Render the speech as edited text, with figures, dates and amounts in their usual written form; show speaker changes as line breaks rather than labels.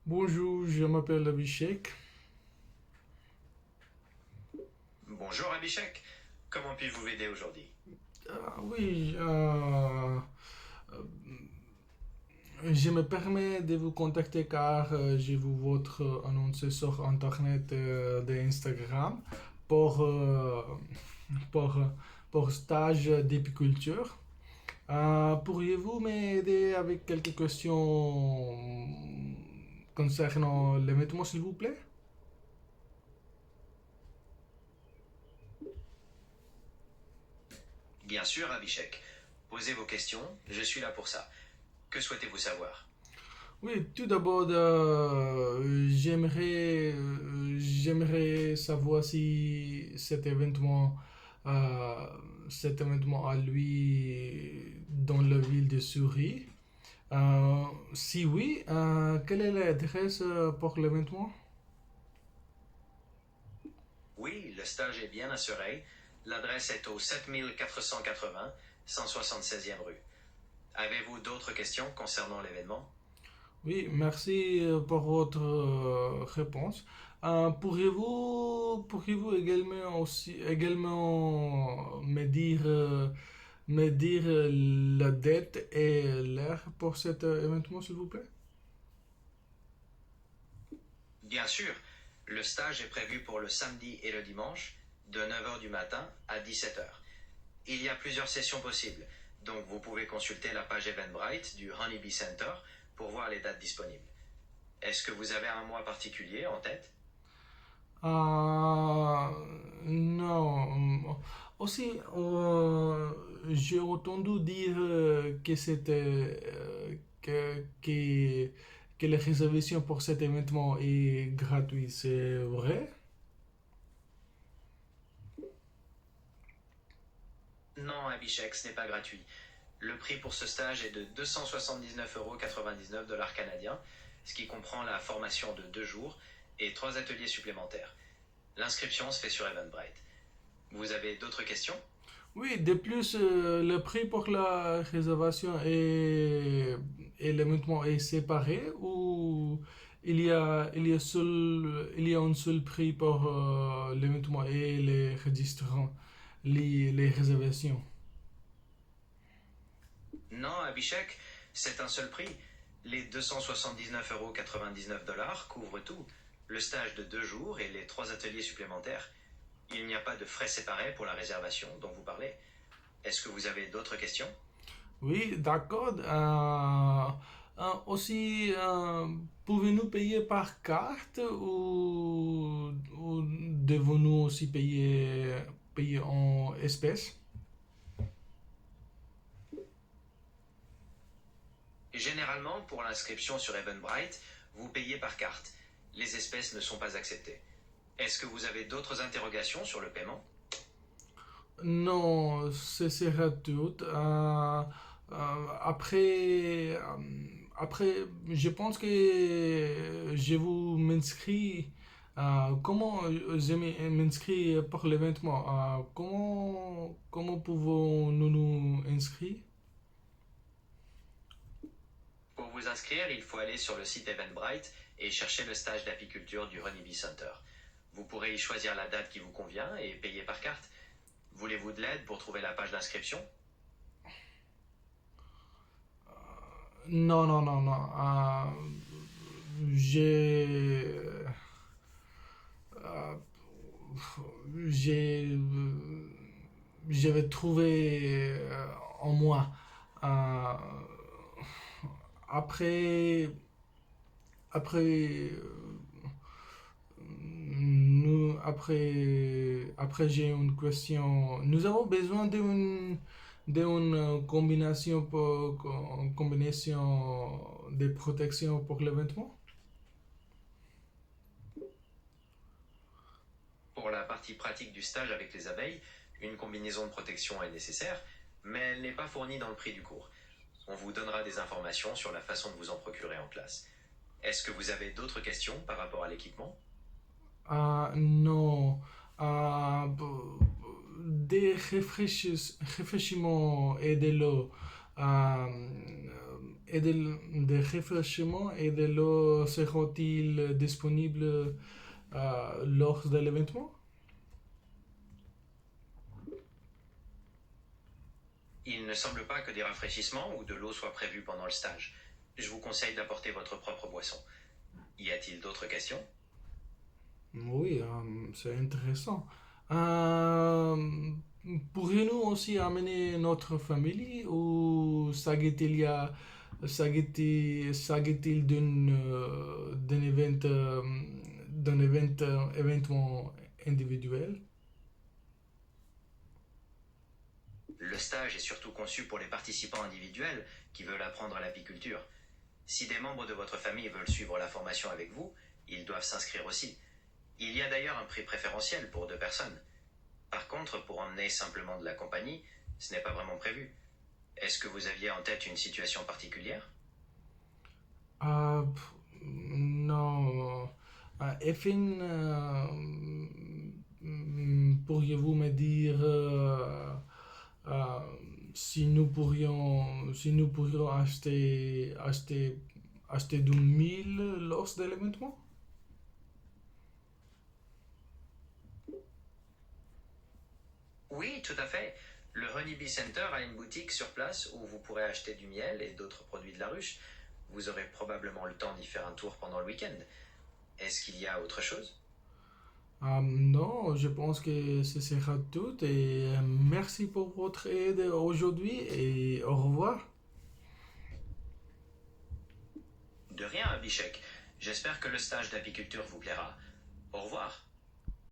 Bonjour, je m'appelle Abhishek.
Bonjour Abhishek, comment puis-je vous aider aujourd'hui?
Oui, je me permets de vous contacter car j'ai vu votre annonce sur Internet d'Instagram pour, pour, pour stage d'apiculture. Pourriez-vous m'aider avec quelques questions concernant les vêtements, s'il vous plaît?
Bien sûr Abhishek, posez vos questions, je suis là pour ça. Que souhaitez-vous savoir?
Oui, tout d'abord, j'aimerais savoir si euh, cet événement a lieu dans la ville de Souris. Si oui, quelle est l'adresse pour l'événement?
Oui, le stage est bien assuré. L'adresse est au 7480 176e rue. Avez-vous d'autres questions concernant l'événement?
Oui, merci pour votre réponse. Pourriez-vous également me dire la date et l'heure pour cet événement, s'il vous plaît?
Bien sûr, le stage est prévu pour le samedi et le dimanche, de 9 heures du matin à 17 heures. Il y a plusieurs sessions possibles, donc vous pouvez consulter la page Eventbrite du Honeybee Center pour voir les dates disponibles. Est-ce que vous avez un mois particulier en tête?
Ah, non. Aussi, j'ai entendu dire que la réservation pour cet événement est gratuite. C'est vrai?
Non, Abhishek, ce n'est pas gratuit. Le prix pour ce stage est de 279,99 € canadiens, ce qui comprend la formation de 2 jours et 3 ateliers supplémentaires. L'inscription se fait sur Eventbrite. Vous avez d'autres questions?
Oui, de plus, le prix pour la réservation et l'événement est séparé ou il y a un seul prix pour l'événement et les registrants, les réservations.
Non, Abhishek, c'est un seul prix. Les 279,99 € couvrent tout. Le stage de 2 jours et les 3 ateliers supplémentaires. Il n'y a pas de frais séparés pour la réservation dont vous parlez. Est-ce que vous avez d'autres questions?
Oui, d'accord. Aussi, pouvez-nous payer par carte ou devons-nous aussi payer en espèces?
Généralement, pour l'inscription sur Eventbrite, vous payez par carte. Les espèces ne sont pas acceptées. Est-ce que vous avez d'autres interrogations sur le paiement?
Non, ce sera tout. Après, je pense que je vous m'inscris. Comment je m'inscris pour l'événement? Comment pouvons-nous nous inscrire?
Pour vous inscrire, il faut aller sur le site Eventbrite et chercher le stage d'apiculture du Honeybee Center. Vous pourrez y choisir la date qui vous convient et payer par carte. Voulez-vous de l'aide pour trouver la page d'inscription?
Non, non, non, non. J'ai, euh, j'ai, je vais trouver en moi. Euh, après, après, après j'ai une question. Nous avons besoin d'une combinaison de protection pour l'événement.
Pour la partie pratique du stage avec les abeilles, une combinaison de protection est nécessaire, mais elle n'est pas fournie dans le prix du cours. On vous donnera des informations sur la façon de vous en procurer en classe. Est-ce que vous avez d'autres questions par rapport à l'équipement?
Non. Des réfléchissements et de l'eau. des réfléchissements et de l'eau seront-ils disponibles lors de l'événement?
Il ne semble pas que des rafraîchissements ou de l'eau soient prévus pendant le stage. Je vous conseille d'apporter votre propre boisson. Y a-t-il d'autres questions?
Oui, c'est intéressant. Euh, Pourrions-nous aussi amener notre famille ou s'agit-il d'un événement individuel?
Le stage est surtout conçu pour les participants individuels qui veulent apprendre l'apiculture. Si des membres de votre famille veulent suivre la formation avec vous, ils doivent s'inscrire aussi. Il y a d'ailleurs un prix préférentiel pour 2 personnes. Par contre, pour emmener simplement de la compagnie, ce n'est pas vraiment prévu. Est-ce que vous aviez en tête une situation particulière?
Non. Effin, pourriez-vous me dire euh, si nous pourrions acheter du mille lors de l'événement?
Oui, tout à fait. Le Honeybee Center a une boutique sur place où vous pourrez acheter du miel et d'autres produits de la ruche. Vous aurez probablement le temps d'y faire un tour pendant le week-end. Est-ce qu'il y a autre chose?
Non, je pense que ce sera tout et merci pour votre aide aujourd'hui et au revoir.
De rien, Abhishek. J'espère que le stage d'apiculture vous plaira. Au revoir.